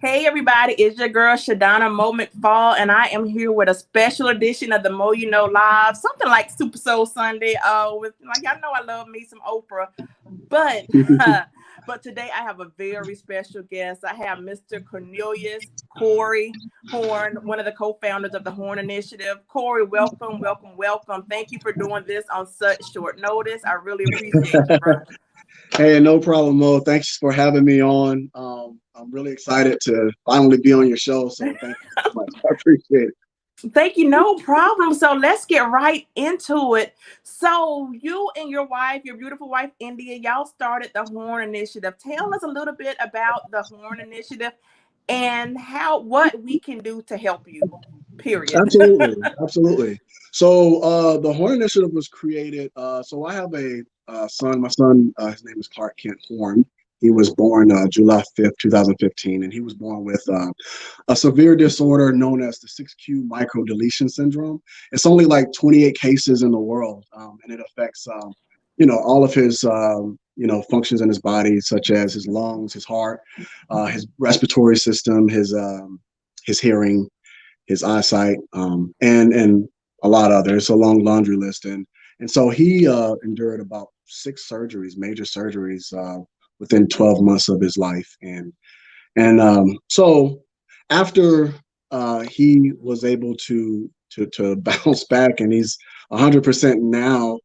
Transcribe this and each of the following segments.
Hey everybody, it's your girl Shadonna Mo McFall, and I am here with a special edition of the Mo You Know Live, something like Super Soul Sunday. With like y'all know I love me some Oprah, but but today I have a very special guest. I have Mr. Cornelius Corey Horne, one of the co-founders of the Horne Initiative. Corey, welcome, welcome, welcome. Thank you for doing this on such short notice. I really appreciate you, bro. Hey, no problem, Mo. Thanks for having me on. I'm really excited to finally be on your show. So thank you so much. I appreciate it. Thank you. No problem. So let's get right into it. So you and your wife, your beautiful wife, India, y'all started the Horne Initiative. Tell us a little bit about the Horne Initiative and what we can do to help you. Period. Absolutely, absolutely. So the Horn Initiative was created. So I have a son. My son, his name is Clark Kent Horne. He was born July 5th, 2015, and he was born with a severe disorder known as the 6q microdeletion syndrome. It's only like 28 cases in the world, and it affects, all of his, functions in his body, such as his lungs, his heart, his respiratory system, his hearing, his eyesight, and a lot of others. It's a long laundry list, and so he endured about 6 surgeries, major surgeries, within 12 months of his life, and so after he was able to bounce back, and he's 100% now.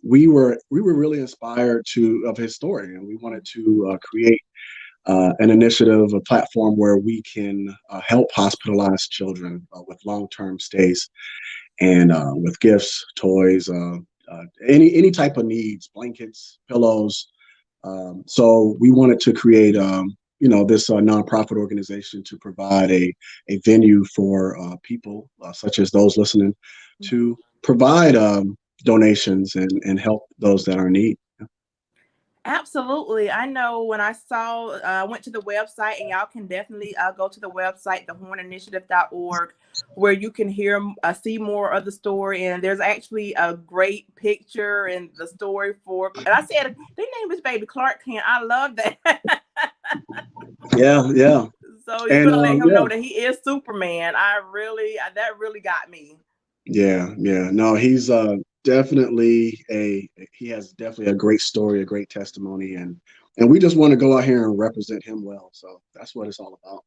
We were really inspired of his story, and we wanted to create an initiative, a platform where we can help hospitalized children with long-term stays and with gifts, toys, any type of needs, blankets, pillows. So we wanted to create, this nonprofit organization to provide a venue for people such as those listening to provide donations and help those that are in need. Absolutely. I know when I went to the website, and y'all can definitely go to the website, thehorneinitiative.org, where you can see more of the story. And there's actually a great picture and the story and I said, their name is baby Clark Kent. I love that. Yeah, yeah, So you're and going to let him yeah. know that he is Superman. That really got me. Yeah, yeah. No, he's he has definitely a great story, a great testimony, and we just want to go out here and represent him well. So that's what it's all about.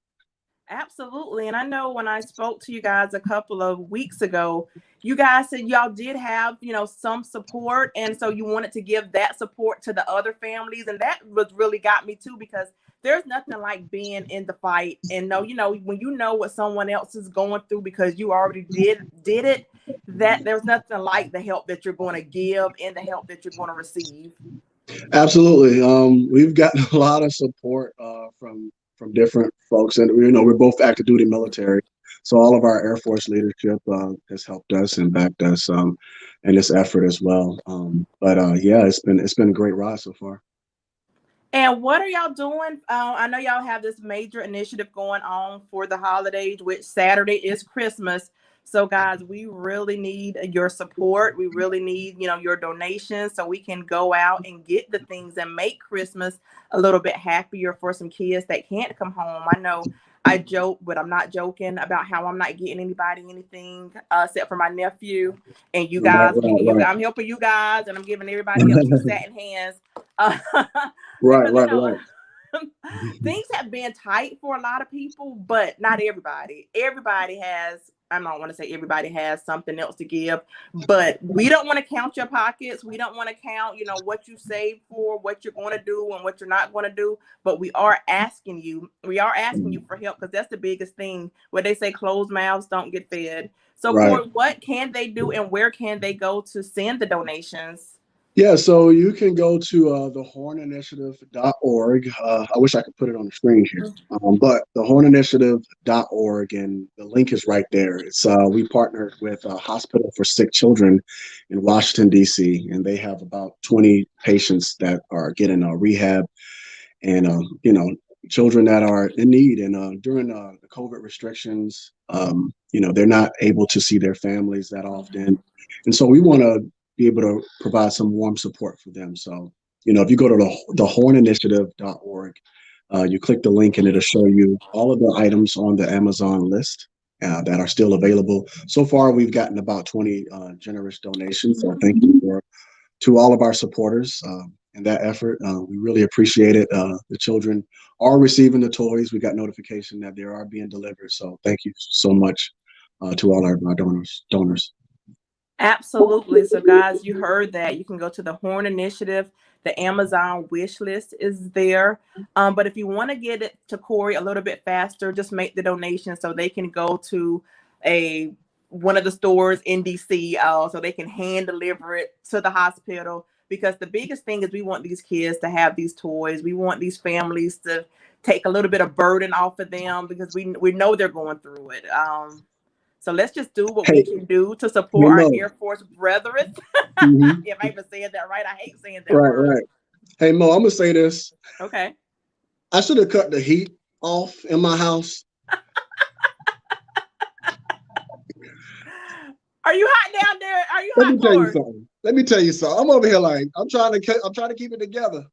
Absolutely. And I know when I spoke to you guys a couple of weeks ago, you guys said y'all did have, some support. And so you wanted to give that support to the other families. And that was really got me too, because there's nothing like being in the fight and when you know what someone else is going through because you already did it, that there's nothing like the help that you're going to give and the help that you're going to receive. Absolutely. We've gotten a lot of support from different folks, and we're both active duty military, so all of our Air Force leadership has helped us and backed us in this effort as well. But yeah, it's been a great ride so far. And what are y'all doing? I know y'all have this major initiative going on for the holidays, which Saturday is Christmas. So, guys, we really need your support. We really need, your donations so we can go out and get the things and make Christmas a little bit happier for some kids that can't come home. I know I joke, but I'm not joking about how I'm not getting anybody anything except for my nephew. And you Right, guys, right, right, I'm helping you guys, and I'm giving everybody else two satin hands. Uh, right, because right, right. things have been tight for a lot of people, but not everybody. Everybody has. I don't want to say everybody has something else to give, but we don't want to count your pockets. We don't want to count, what you save for, what you're going to do, and what you're not going to do. But we are asking you. We are asking you for help because that's the biggest thing. Where they say closed mouths don't get fed. So, Right. Corey, what can they do, and where can they go to send the donations? Yeah, so you can go to thehorneinitiative.org. I wish I could put it on the screen here, but thehorneinitiative.org, and the link is right there. We partnered with a hospital for sick children in Washington, D.C., and they have about 20 patients that are getting rehab and, children that are in need. And during the COVID restrictions, they're not able to see their families that often. And so we want to be able to provide some warm support for them. So, if you go to the horneinitiative.org, You click the link and it'll show you all of the items on the Amazon list that are still available. So far, we've gotten about 20 generous donations. So thank you to all of our supporters in that effort. We really appreciate it. The children are receiving the toys. We got notification that they are being delivered. So thank you so much to all our donors. Absolutely. So, guys, you heard that. You can go to the Horne Initiative. The Amazon wish list is there. But if you want to get it to Corey a little bit faster, just make the donation so they can go to a one of the stores in DC, so they can hand deliver it to the hospital. Because the biggest thing is we want these kids to have these toys. We want these families to take a little bit of burden off of them because we know they're going through it. So let's just do what we Hey, can do to hey support our Mo. Air Force brethren. Mhm. If I even said that right, I hate saying that Right, word. right. Hey Mo, I'm gonna say this. Okay. I should have cut the heat off in my house. Are you hot down there? Are you Let hot, me tell you Corey? something. Let me tell you something. I'm over here like I'm trying to keep it together.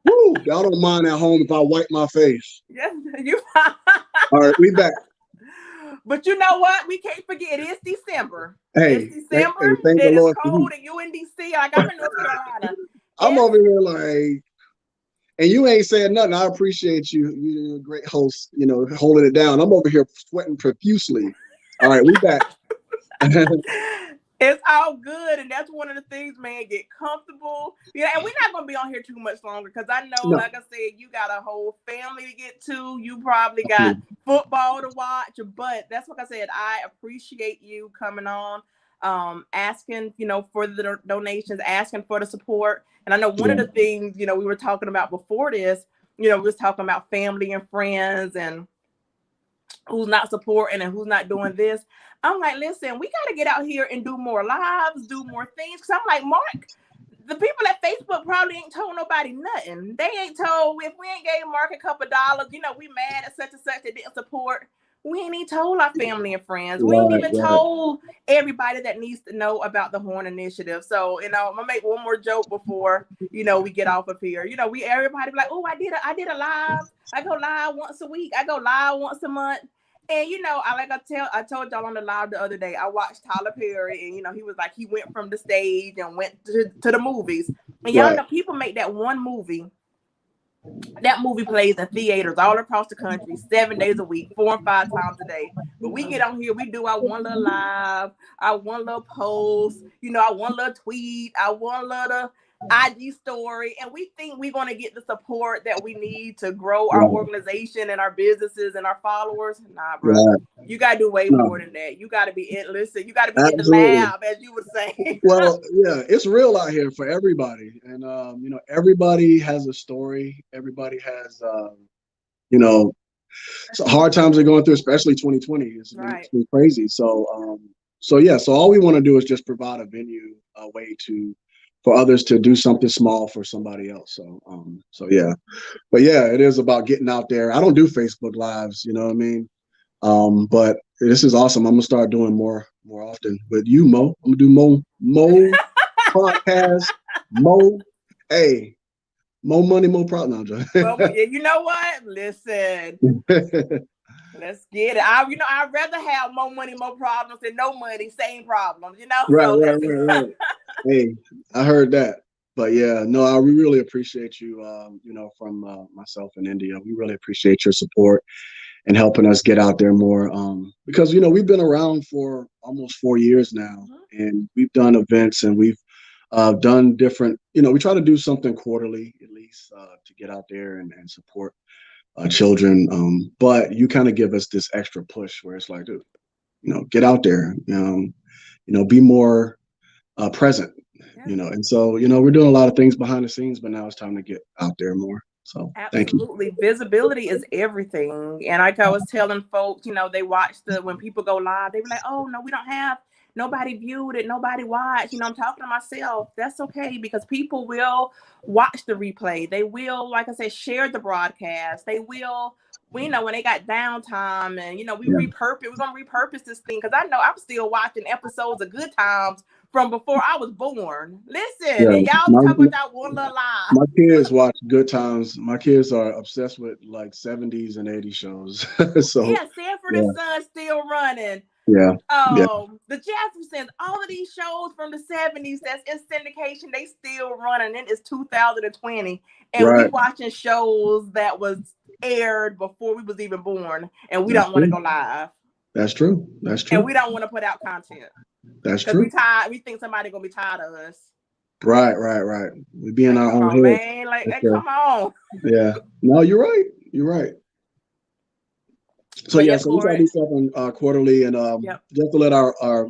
Woo! Y'all don't mind at home if I wipe my face. Yes, you. All right, we back. But you know what? We can't forget it is December. It's Hey, December. thank the It is Lord for heat. cold, and you in DC. Like I'm in North Carolina. I'm It's over here like, and you ain't saying nothing. I appreciate you. You're a great host. You know, holding it down. I'm over here sweating profusely. All right, we back. it's all good, and that's one of the things, man. Get comfortable, yeah. And we're not gonna be on here too much longer because I know, No, like I said, you got a whole family to get to. You probably got football to watch, but that's what I said. I appreciate you coming on, asking, for the donations, asking for the support. And I know one of yeah, the things, we were talking about before this, we was talking about family and friends and who's not supporting and who's not doing this. I'm like, listen, we got to get out here and do more lives, do more things. Cause I'm like, Mark, the people at Facebook probably ain't told nobody nothing. They ain't told if we ain't gave Mark a couple dollars, we mad at such and such that didn't support. We ain't even told our family and friends. We ain't right, even right, told everybody that needs to know about the Horne Initiative. So, I'm gonna make one more joke before, we get off of here. We everybody be like, oh, I did a live. I go live once a week. I go live once a month. And I told y'all on the live the other day, I watched Tyler Perry, and he was like he went from the stage and went to the movies. And y'all right, know people make that one movie. That movie plays in theaters all across the country, 7 days a week, 4 and 5 times a day. But we get on here, we do our one little live, our one little post, our one little tweet, our one little IG story, and we think we're going to get the support that we need to grow our right, organization and our businesses and our followers. Nah, bro. right. You got to do way No, more than that. You got to be listen. You got to be in the absolutely. lab, as you would say. Well, yeah, it's real out here for everybody, and everybody has a story. Everybody has, you know, so hard times they're going through, especially 2020. It's Right. been crazy. So yeah. So all we want to do is just provide a venue, a way for others to do something small for somebody else. So yeah. But yeah, it is about getting out there. I don't do Facebook lives. You know what I mean? But this is awesome. I'm gonna start doing more often with you, Mo. I'm gonna do Mo podcast, Mo. Hey, more money, more problem. No, I'm Well, joking. yeah, you know what? Listen, let's get it. I'd rather have more money, more problems than no money, same problems. Right, So right, let's. right, right. Hey, I heard that. But yeah, no, we really appreciate you. From myself and India, we really appreciate your support and helping us get out there more. Because we've been around for almost 4 years now, and we've done events and we've done different. We try to do something quarterly at least to get out there and support children. But you kind of give us this extra push where it's like, dude, get out there. Be more present. Yeah. And so we're doing a lot of things behind the scenes, but now it's time to get out there more. So thank you. Absolutely. Visibility is everything. And like I was telling folks, they watch when people go live, they be like, oh, no, we don't have nobody viewed it, nobody watched. I'm talking to myself. That's okay, because people will watch the replay. They will, like I said, share the broadcast. They will, when they got downtime, and we're gonna repurpose this thing, because I know I'm still watching episodes of Good Times from before I was born. Listen, and y'all be talking about one little lie. My kids watch Good Times. My kids are obsessed with like 70s and 80s shows. So yeah, Sanford and Son still running. Yeah. The Jeffersons, all of these shows from the 70s that's in syndication, they still running. And it's 2020, and we watching shows that was aired before we was even born, and we don't want to go live. That's true. That's true. And we don't want to put out content. That's true. We tired. We think somebody gonna be tired of us. Right. We be in our own head. Man, come on. Yeah. No, you're right. You're right. So so we try to do something quarterly, and just to let our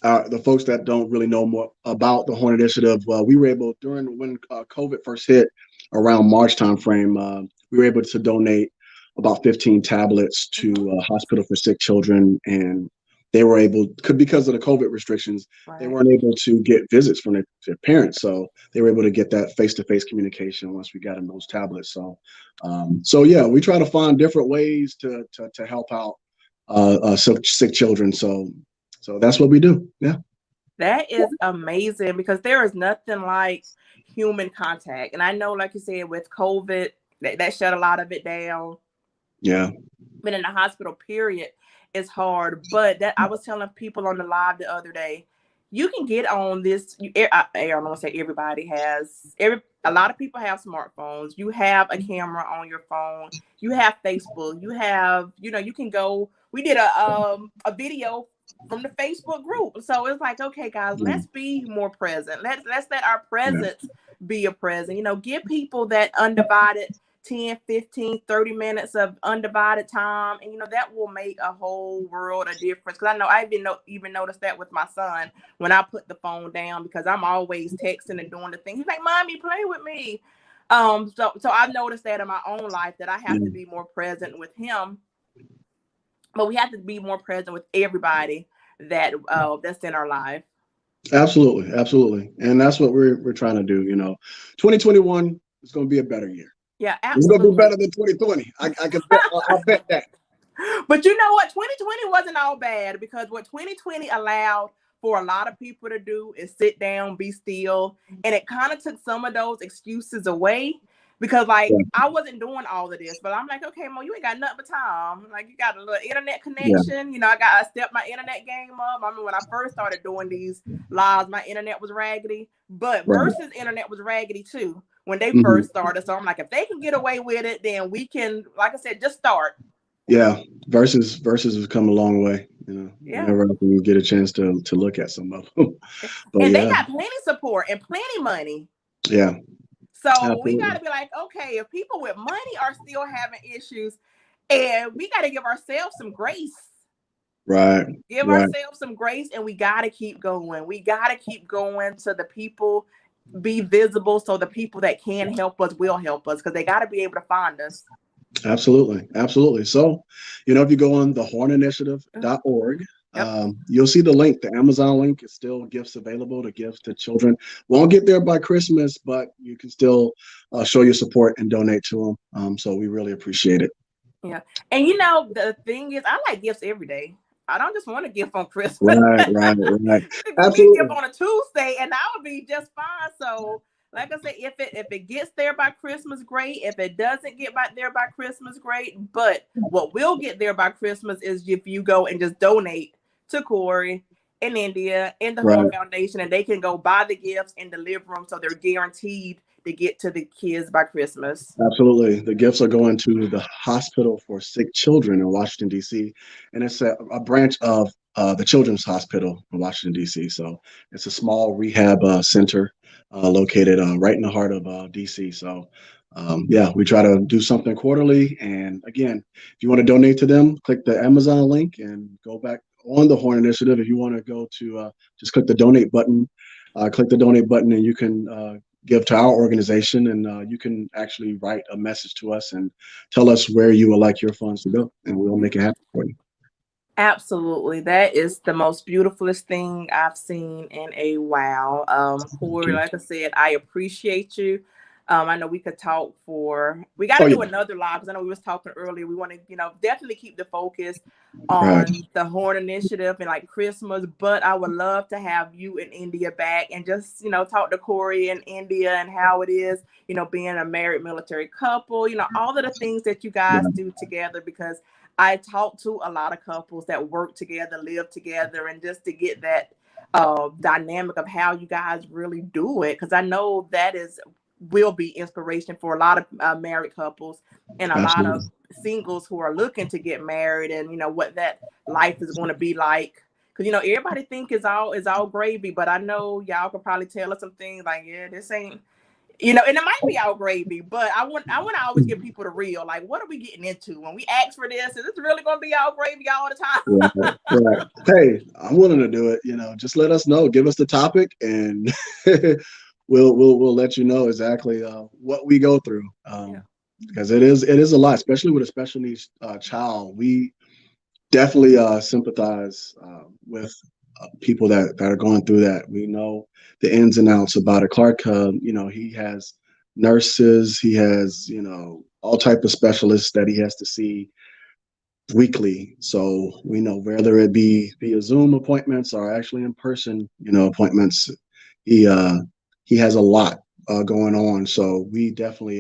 the folks that don't really know more about the Horne Initiative, we were able, during when COVID first hit around March timeframe, we were able to donate about 15 tablets to a hospital for sick children, and they were able, because of the COVID restrictions, they weren't able to get visits from their parents. So they were able to get that face-to-face communication once we got them those tablets. So, we try to find different ways to help out sick children. So that's what we do. Yeah. That is amazing, because there is nothing like human contact. And I know, like you said, with COVID, that shut a lot of it down. Yeah. But in the hospital period, it's hard. But that, I was telling people on the live the other day, you can get on this. I don't want to say everybody has. A lot of people have smartphones. You have a camera on your phone. You have Facebook. You have, you can go. We did a video from the Facebook group. So it's like, okay, guys, let's be more present. Let's let our presence be a present. Give people that undivided 10, 15, 30 minutes of undivided time. And, that will make a whole world of difference. Because I know I even noticed that with my son when I put the phone down, because I'm always texting and doing the thing. He's like, Mommy, play with me. So I've noticed that in my own life, that I have to be more present with him. But we have to be more present with everybody that's in our life. Absolutely. And that's what we're trying to do. 2021 is going to be a better year. Yeah, absolutely. It's going to be better than 2020. I'll bet that. But you know what? 2020 wasn't all bad, because what 2020 allowed for a lot of people to do is sit down, be still. And it kind of took some of those excuses away, because I wasn't doing all of this, but I'm like, okay, Mo, you ain't got nothing but time. Like, you got a little internet connection. I stepped my internet game up. I mean, when I first started doing these lives, my internet was raggedy, but Versus internet was raggedy too when they first started. So I'm like, if they can get away with it, then we can, like I said, just start. Yeah, Versus has come a long way. Whenever I can get a chance to look at some of them. And they got plenty of support and plenty money. Yeah. So we got to be like, okay, if people with money are still having issues, and we got to give ourselves some grace. Right. Give ourselves some grace, and we got to keep going. We got to keep going so the people be visible, so the people that can help us will help us, because they got to be able to find us. Absolutely. So, if you go on the horneinitiative.org, you'll see the link. The Amazon link is still gifts available to give to children. Won't get there by Christmas, but you can still show your support and donate to them. So we really appreciate it. Yeah. And the thing is, I like gifts every day. I don't just want to gift on Christmas. Right. Absolutely. Gift on a Tuesday, and I would be just fine. So, like I said, if it gets there by Christmas, great. If it doesn't get there by Christmas, great. But what will get there by Christmas is if you go and just donate to Corey in India and the Horne Foundation, and they can go buy the gifts and deliver them, so they're guaranteed to get to the kids by Christmas. Absolutely. The gifts are going to the Hospital for Sick Children in Washington, D.C., and it's a branch of the Children's Hospital in Washington, D.C. So it's a small rehab center located right in the heart of D.C. So, we try to do something quarterly. And again, if you want to donate to them, click the Amazon link and go back on the Horne Initiative. If you want to go to just click the donate button, and you can give to our organization, and you can actually write a message to us and tell us where you would like your funds to go, and we'll make it happen for you. Absolutely. That is the most beautifulest thing I've seen in a while. Thank Corey, you. like I said, I appreciate you. I know we could talk we got Oh to do yeah, another live because I know we was talking earlier. We want to, definitely keep the focus right. on the Horne Initiative and like Christmas, but I would love to have you in India back and just, talk to Corey in India and how it is, being a married military couple, all of the things that you guys Yeah, do together because I talk to a lot of couples that work together, live together, and just to get that dynamic of how you guys really do it, because I know that will be inspiration for a lot of married couples and a lot of absolutely. singles who are looking to get married, and what that life is going to be like. Because everybody think is all gravy, but I know y'all could probably tell us some things like, yeah, this ain't, and it might be all gravy, but I want to always give people the real. Like, what are we getting into when we ask for this? Is this really going to be all gravy all the Right, time? right. Hey, I'm willing to do it. Just let us know. Give us the topic, and we'll let you know exactly what we go through. Yeah. Because it is a lot, especially with a special needs child. We definitely sympathize with people that are going through that. We know the ins and outs about it. Clark, he has nurses, he has all type of specialists that he has to see weekly. So we know whether it be via Zoom appointments or actually in person, appointments. He has a lot going on. So we definitely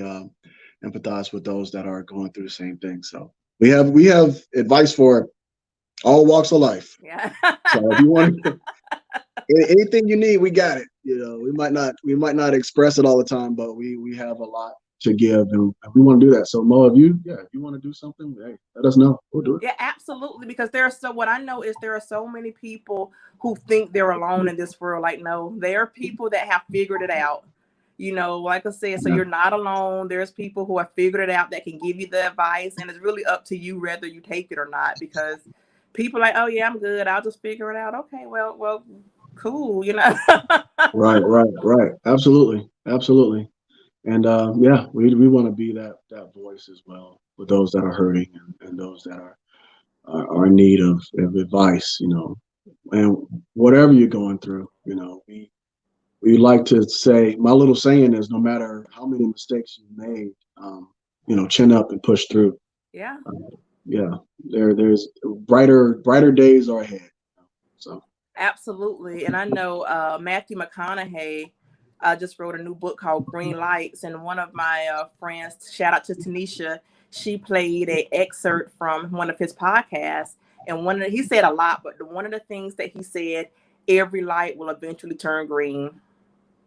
empathize with those that are going through the same thing. So we have advice for all walks of life. Yeah. So if you want anything you need, we got it. We might not express it all the time, but we have a lot to give, and we want to do that. So Mo, if you want to do something, hey, let us know. We'll do it. Yeah, absolutely. Because what I know is there are so many people who think they're alone in this world. Like, no, there are people that have figured it out. Like I said, so Yeah. you're not alone. There's people who have figured it out that can give you the advice, and it's really up to you whether you take it or not. Because people are like, oh yeah, I'm good. I'll just figure it out. Okay, well, cool. Right, right, right. Absolutely, absolutely. And yeah, we want to be that voice as well for those that are hurting, and those that are in need of advice. And whatever you're going through, we like to say, my little saying is, no matter how many mistakes you made, chin up and push through. Yeah. Yeah, there's brighter days are ahead. So Absolutely. And I know Matthew McConaughey just wrote a new book called Green Lights. And one of my friends, shout out to Tanisha, she played a excerpt from one of his podcasts. And he said a lot, but one of the things that he said, every light will eventually turn green.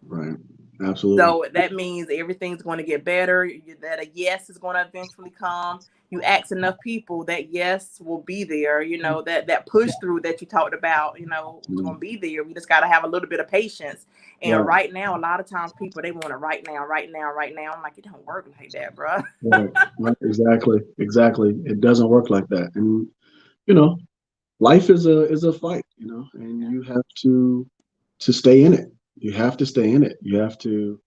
right, absolutely. So that means everything's going to get better, that a yes is going to eventually come. You ask enough people, that yes will be there, that push through that you talked about, it's going to be there. We just got to have a little bit of patience. And Right, right now, a lot of times people, they want it right now, right now, right now. I'm like, it don't work like that, bro. right, right. Exactly, exactly. It doesn't work like that, and you know, life is a fight, and Yeah. you have to stay in it. You have to stay in it. You have to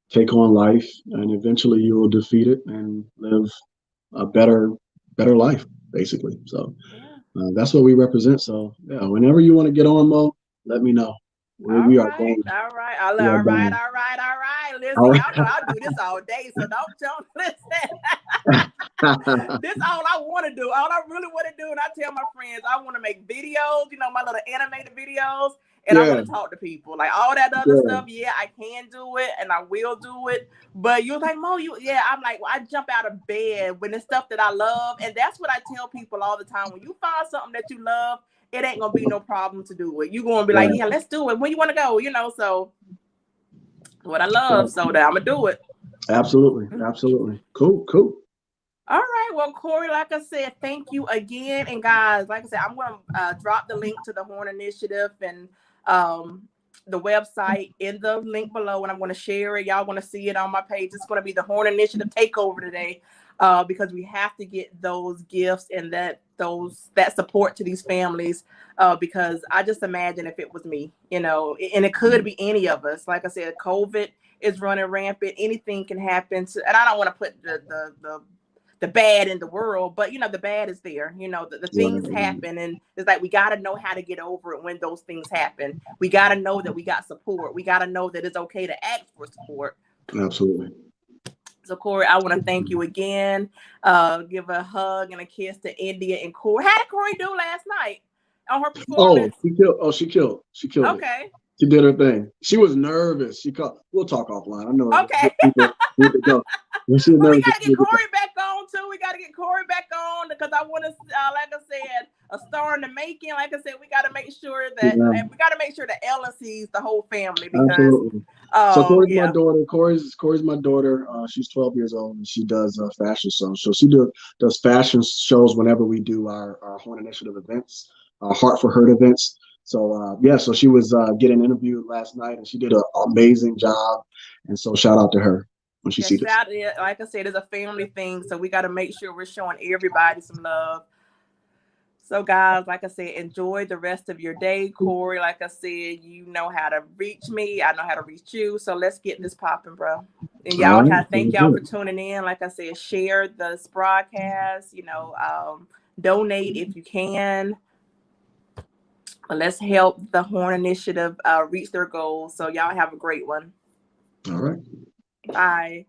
take on life, and eventually you will defeat it and live a better life, basically. So Yeah. that's what we represent. So yeah, whenever you want to get on, Mo, let me know. We, All we are right, game. all right, We are all right, game. all right, all right. All Listen, right. y'all know I'll do this all day, so don't listen. This all I want to do. All I really want to do, and I tell my friends, I want to make videos, my little animated videos, and I Yeah, want to talk to people. Like all that other yeah, stuff, yeah, I can do it, and I will do it. But you're like, Mo, yeah. I'm like, well, I jump out of bed when it's stuff that I love, and that's what I tell people all the time. When you find something that you love, it ain't gonna be no problem to do it. You're gonna be like, right, yeah, let's do it. When you want to go, So what I love, right. so that I'm gonna do it. Absolutely, absolutely. Cool, cool. All right. Well, Corey, like I said, thank you again. And guys, like I said, I'm going to drop the link to the Horne Initiative and the website in the link below, and I'm going to share it. Y'all going to see it on my page. It's going to be the Horne Initiative takeover today because we have to get those gifts and that support to these families because I just imagine if it was me, and it could be any of us. Like I said, COVID is running rampant. Anything can happen. And I don't want to put the bad in the world, but the bad is there. The things happen, and it's like we got to know how to get over it when those things happen. We got to know that we got support. We got to know that it's okay to ask for support. Absolutely. So Corey, I want to thank you again. Give a hug and a kiss to India and Corey. How did Corey do last night on her performance? She killed it. Okay. She did her thing. She was nervous. We'll talk offline. I know. Okay. People need to go. When she was Well, we nervous, got to get Corey back on too. We got to get Corey back on because I want to, like I said, a star in the making. Like I said, we got to make sure that Ella sees the whole family because. Absolutely. So Corey's yeah. my daughter. Corey's my daughter. She's 12 years old and she does fashion shows. So she does fashion shows whenever we do our Horne Initiative events, Heart for Hurt events. So so she was getting interviewed last night and she did an amazing job. And so shout out to her when she sees it. Like I said, it's a family thing, so we got to make sure we're showing everybody some love. So guys, like I said, enjoy the rest of your day. Corey, like I said, you know how to reach me. I know how to reach you. So let's get this popping, bro. And y'all, thank y'all for tuning in. Like I said, share this broadcast, donate if you can. Let's help the Horne Initiative reach their goals. So y'all have a great one. All right. Bye.